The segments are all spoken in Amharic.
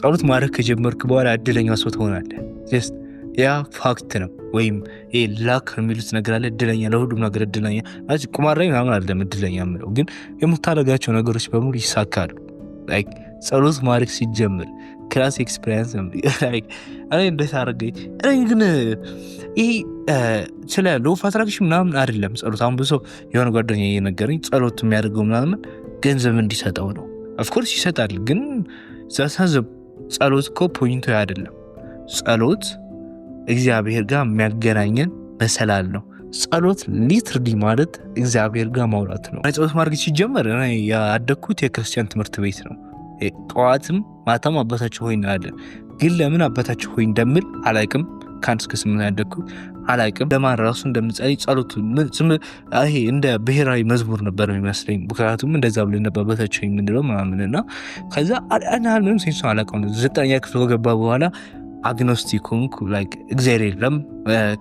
ጸሎት ማድረግ ከጀመርክ በኋላ እድለኛ ሰው ትሆናለህ። ጀስት ያ ፋክት ነው። ወይም ይሄ ላክ የሚሉት ነገር አለ። እድለኛ ለሁሉም ነገር እድለኛ ማለት ቁማር ላይ ምናምን አይደለም። እድለኛ የምለው ግን የምታደርጋቸው ነገሮች በሙሉ ይሳካሉ። ላይክ ጸሎት ማድረግ ሲጀምር ክላስ ኤክስፒሪየንስ ነው። ላይክ እኔ እንዴት አደረገኝ እኔ ግን ይሄ ስለ ሎ ኦፍ አትራክሽን ምናምን አይደለም ጸሎት። አሁን ብዙ ሰው የሆነ ጓደኛ እየነገረኝ ጸሎት የሚያደርገው ምናምን ገንዘብ እንዲሰጠው ነው። ኦፍኮርስ ይሰጣል፣ ግን ዘሳዘብ ጸሎት እኮ ፖይንቱ አይደለም። ጸሎት እግዚአብሔር ጋር የሚያገናኘን መሰላል ነው። ጸሎት ሊትርሊ ማለት እግዚአብሔር ጋር ማውራት ነው። ጸሎት ማድረግ ሲጀመር እኔ ያደግኩት የክርስቲያን ትምህርት ቤት ነው። ጠዋትም ማታም አባታችሁ ሆይ እናያለን። ግን ለምን አባታችሁ ሆይ እንደምል አላውቅም። ከአንድ እስከ 8 ያደግኩት አላውቅም። ለማን ራሱ እንደምጸልይ ጸሎት ይሄ እንደ ብሔራዊ መዝሙር ነበር የሚመስለኝ። ምክንያቱም እንደዛ ብለን ነበር አባታችሁ ሆይ የምንለው ምናምን እና ከዛ ምንም ሴንሱ አላውቅም። 9ኛ ክፍል ከገባ በኋላ አግኖስቲክ ሆንኩ። ላይክ እግዚአብሔር የለም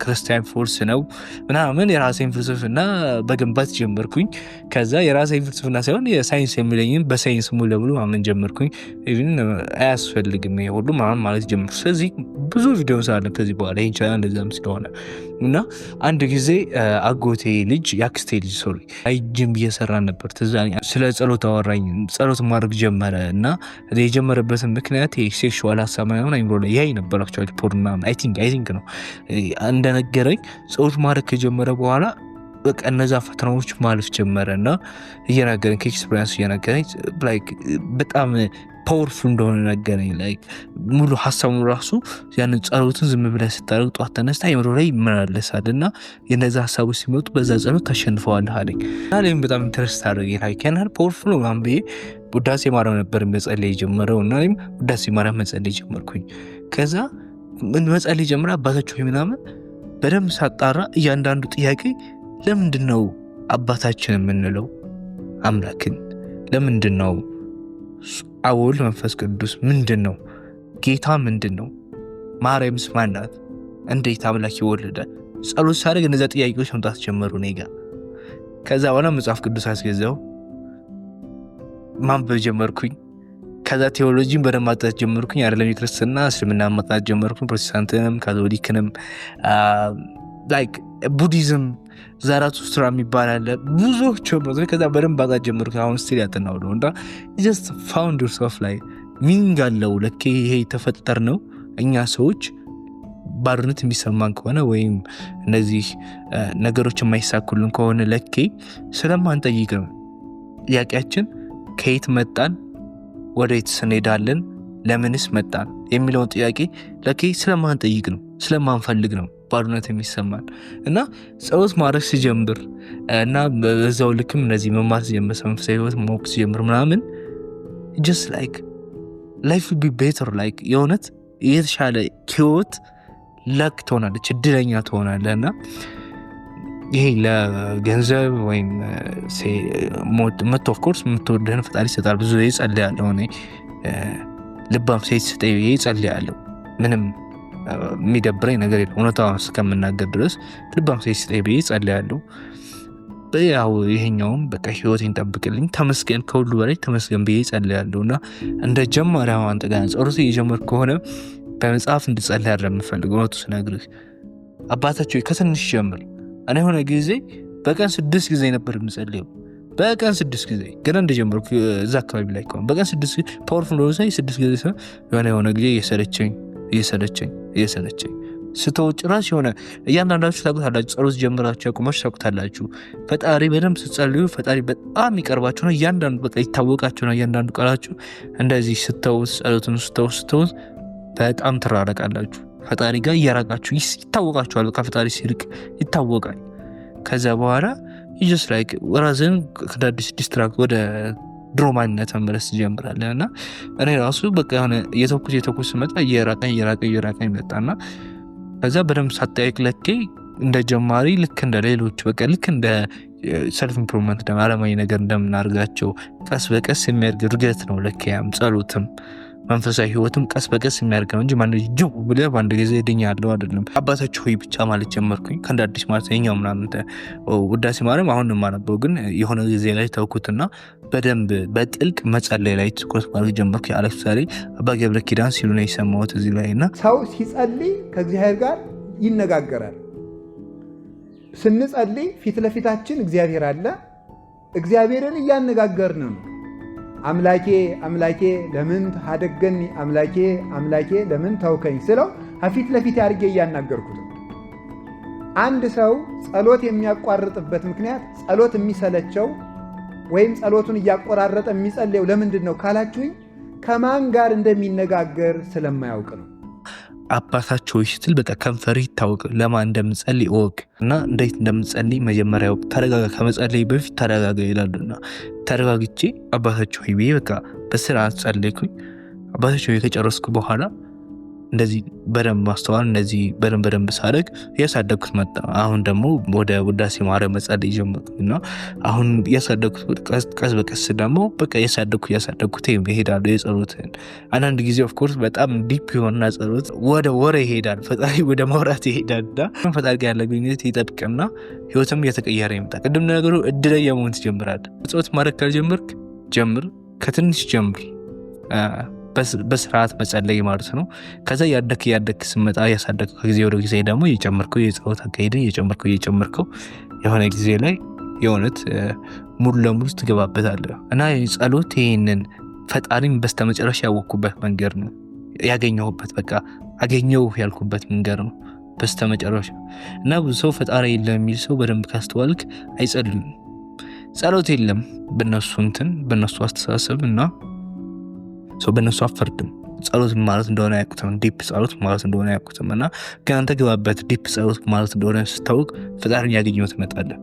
ክርስቲያን ፎርስ ነው ምናምን የራሴን ፍልስፍና በግንባት ጀመርኩኝ። ከዛ የራሴን ፍልስፍና ሳይሆን የሳይንስ የሚለኝም በሳይንስ ሙሉ ለሙሉ ማመን ጀመርኩኝ። ኢቭን አያስፈልግም ይሄ ሁሉ ማመን ማለት ጀመርኩ። ስለዚህ ብዙ ቪዲዮ እንሰራለን ከዚህ በኋላ ይሄን ቻናል እንደዛም ስለሆነ እና አንድ ጊዜ አጎቴ ልጅ ያክስቴ ልጅ ጂም እየሰራን ነበር። ስለ ጸሎት አወራኝ። ጸሎት ማድረግ ጀመረ እና የጀመረበትን ምክንያት ሴክሹዋል ሀሳብ ምናምን አይምሮ ላይ ያይ ነበር። አክቹዋሊ ፖርኖ ምናምን አይ ቲንክ ነው እንደነገረኝ። ጸሎት ማድረግ ከጀመረ በኋላ በቃ እነዛ ፈተናዎች ማለፍ ጀመረ እና እየነገረኝ ከኤክስፒሪየንስ እየነገረኝ ላይክ በጣም ፓወርፉል እንደሆነ ነገረኝ። ላይክ ሙሉ ሀሳቡ ራሱ ያንን ጸሎትን ዝም ብለህ ስታደርግ ጧት ተነስታ አይምሮ ላይ ይመላለሳል እና የነዛ ሀሳቦች ሲመጡ በዛ ጸሎት ታሸንፈዋለህ አለኝ እና እኔም በጣም ኢንተረስት አደረገኝ። ላይክ ያናል ፓወርፉል ነው ምናምን ብዬ ውዳሴ ማርያም ነበር መጸለይ የጀመረው እና እኔም ውዳሴ ማርያም መጸለይ ጀመርኩኝ። ከዛ መጸለይ ጀምራ አባታችሁ ምናምን በደንብ ሳጣራ እያንዳንዱ ጥያቄ ለምንድን ነው አባታችን የምንለው አምላክን? ለምንድን ነው አወል መንፈስ ቅዱስ ምንድን ነው? ጌታ ምንድን ነው? ማርያምስ ማን ናት? እንዴት አምላክ ይወለዳል? ጸሎት ሳደርግ እነዛ ጥያቄዎች መምጣት ጀመሩ እኔ ጋር። ከዛ በኋላ መጽሐፍ ቅዱስ አስገዛው ማንበብ ጀመርኩኝ። ከዛ ቴዎሎጂን በደንብ ማጥናት ጀመርኩኝ። አይደለም የክርስትና እስልምና ማጥናት ጀመርኩኝ። ፕሮቴስታንትንም ካቶሊክንም ላይክ ቡዲዝም ዛራቱስትራ የሚባል አለ ብዙዎች ነው። ከዛ በደንብ ማጥናት ጀመርኩ። አሁን ስቲል ያጠናው ነው እና ጀስት ፋውንድ ዮርሰልፍ ላይ ሚኒንግ አለው። ለኬ ይሄ ተፈጠር ነው እኛ ሰዎች ባርነት የሚሰማን ከሆነ ወይም እነዚህ ነገሮች የማይሳኩልን ከሆነ ለኬ ስለማንጠይቅ ነው። ጥያቄያችን ከየት መጣን፣ ወዴት እንሄዳለን፣ ለምንስ መጣን የሚለውን ጥያቄ ለኬ ስለማንጠይቅ ነው፣ ስለማንፈልግ ነው ባርነት የሚሰማን እና ጸሎት ማድረግ ሲጀምር እና በዛው ልክም እነዚህ መማር ሲጀምር መንፈሳዊ ህይወት ማወቅ ሲጀምር ምናምን just like life will be better like የእውነት የተሻለ ህይወት ለክ ትሆናለች፣ እድለኛ ትሆናለህ እና ይሄ ለገንዘብ ወይም መቶ ኦፍኮርስ የምትወደህን ፈጣሪ ይሰጣል። ብዙ ጸልያለሁ እኔ ልባም ሴት ስጠኝ ጸልያለሁ። ምንም የሚደብረኝ ነገር የለም እውነታውን እስከምናገር ድረስ ልባም ሴት ስጠኝ ጸልያለሁ። ያው ይሄኛውም በቃ ህይወቴን ጠብቅልኝ ተመስገን፣ ከሁሉ በላይ ተመስገን ብዬ ጸልያለሁ እና እንደ ጀማሪያው አንተ ጋር ጸሎት እየጀመርክ ከሆነ በመጽሐፍ እንድጸልይ አይደለም የምፈልገው። እውነቱ ስነግርህ አባታቸው ከትንሽ ጀምር። እኔ የሆነ ጊዜ በቀን 6 ጊዜ ነበር የምጸልየው። በቀን 6 ጊዜ ገና እንደጀመርኩ እዛ አካባቢ ላይ ከሆነ በቀን 6 ጊዜ ፓወርፉል ነው። 6 ጊዜ የሆነ ጊዜ እየሰለቸኝ ስተውጭ ራስ የሆነ እያንዳንዳችሁ ታውቁታላችሁ። ጸሎት ጀምራችሁ ያቆማችሁ ታውቁታላችሁ። ፈጣሪ በደንብ ስትጸልዩ ፈጣሪ በጣም ይቀርባችሁ ነው። እያንዳንዱ በቃ ይታወቃችሁ ነው። እያንዳንዱ ቃላችሁ እንደዚህ ስተውት ጸሎትን ስተውት በጣም ትራረቃላችሁ ፈጣሪ ጋር እያራቃችሁ ይታወቃችኋል። በቃ ፈጣሪ ሲርቅ ይታወቃል። ከዛ በኋላ just like ራስን ከዳዲስ ዲስትራክት ወደ ድሮ ማንነት መመለስ ትጀምራለህ እና እኔ ራሱ በቃ የሆነ የተኩስ ስመጣ እየራቀኝ መጣና ከዛ በደንብ ሳጠያይቅ ለኬ እንደ ጀማሪ ልክ እንደ ሌሎች በቃ ልክ እንደ ሰልፍ ኢምፕሩቭመንት ዓለማዊ ነገር እንደምናደርጋቸው ቀስ በቀስ የሚያድግ እድገት ነው ለኬ ያም ጸሎትም መንፈሳዊ ህይወትም ቀስ በቀስ የሚያደርግ ነው እንጂ ማን ጅው ብለህ በአንድ ጊዜ ድኛለሁ አይደለም። አባታችሁ ሆይ ብቻ ማለት ጀመርኩኝ ከእንደ አዲስ ማለት ነው ምናምን ውዳሴ ማርያም አሁን የማነበው ግን የሆነ ጊዜ ላይ ተውኩትና በደንብ በጥልቅ መጸለይ ላይ ትኩረት ማድረግ ጀመርኩ። የአለፍ ዛሬ አባ ገብረ ኪዳን ሲሉ ነው የሰማሁት እዚህ ላይ እና ሰው ሲጸልይ ከእግዚአብሔር ጋር ይነጋገራል። ስንጸልይ ፊት ለፊታችን እግዚአብሔር አለ። እግዚአብሔርን እያነጋገርን ነው። አምላኬ አምላኬ ለምን ታደገኒ፣ አምላኬ አምላኬ ለምን ተውከኝ ስለው ፊት ለፊት አድርጌ እያናገርኩት። አንድ ሰው ጸሎት የሚያቋርጥበት ምክንያት ጸሎት የሚሰለቸው ወይም ጸሎቱን እያቆራረጠ የሚጸልየው ለምንድን ነው ካላችሁኝ ከማን ጋር እንደሚነጋገር ስለማያውቅ ነው። አባታቸው ስትል በቃ ከንፈር ይታወቅ ለማን እንደምጸልይ እወቅ እና እንዴት እንደምጸልይ መጀመሪያ ተረጋጋ፣ ከመጸለይ በፊት ተረጋጋ ይላሉና ተረጋግቼ አባታቸው ብዬ በቃ በስርዓት ጸለይኩኝ። አባታቸው ከጨረስኩ በኋላ እንደዚህ በደንብ ማስተዋል እንደዚህ በደንብ ሳደግ እያሳደግኩት መጣ። አሁን ደግሞ ወደ ውዳሴ ማርያም መጸለይ ጀመርኩና አሁን እያሳደግኩት ቀስ በቀስ ደግሞ በቃ እያሳደግኩት ይሄዳለሁ። የጸሎትን አንዳንድ ጊዜ ኦፍኮርስ በጣም ዲፕ የሆነና ጸሎት ወደ ወሬ ይሄዳል፣ ፈጣሪ ወደ ማውራት ይሄዳልና ፈጣሪ ጋር ያለ ግንኙነት ይጠብቅና ህይወትም እየተቀየረ ይመጣል። ቅድም ነገሩ እድለኛ መሆን ትጀምራለህ። ጸሎት ማድረግ ካልጀመርክ ጀምር፣ ከትንሽ ጀምር፣ በስርዓት መጸለይ ማለት ነው። ከዛ ያደክ ስመጣ ያሳደክ ከጊዜ ወደ ጊዜ ደግሞ እየጨመርከው የጸሎት አካሄድ እየጨመርከው የሆነ ጊዜ ላይ የሆነት ሙሉ ለሙሉ ትገባበታለህ እና ጸሎት ይህንን ፈጣሪን በስተመጨረሻ ያወቅኩበት መንገድ ነው ያገኘሁበት። በቃ አገኘው ያልኩበት መንገድ ነው በስተመጨረሻ። እና ብዙ ሰው ፈጣሪ የለም የሚል ሰው በደንብ ካስተዋልክ አይጸልም። ጸሎት የለም በነሱ አስተሳሰብ እና ሰው በእነሱ አፈርድም። ጸሎት ማለት እንደሆነ አያውቁትም፣ ዲፕ ጸሎት ማለት እንደሆነ አያውቁትም። እና ግን አንተ ግባበት ዲፕ ጸሎት ማለት እንደሆነ ስታውቅ ፈጣሪን ያገኘው ትመጣለህ።